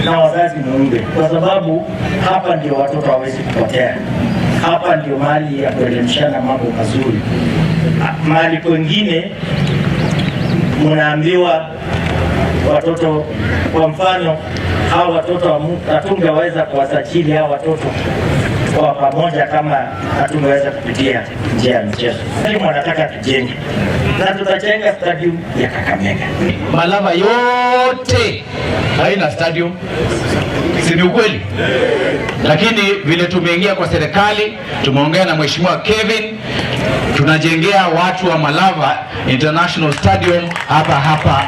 na wazazi muombe, kwa sababu hapa ndio watoto hawezi kupotea. Hapa ndio mahali ya kuelimishana mambo mazuri. Mahali kwengine mnaambiwa watoto, kwa mfano hawa watoto hatungeweza kuwasajili hawa watoto kwa pamoja kama hatungeweza kupitia njia ya michezo. Wanataka tujenge na tutajenga stadium ya Kakamega. Malava yote haina stadium, si ni ukweli? Lakini vile tumeingia kwa serikali, tumeongea na Mheshimiwa Kevin, tunajengea watu wa Malava International Stadium hapa.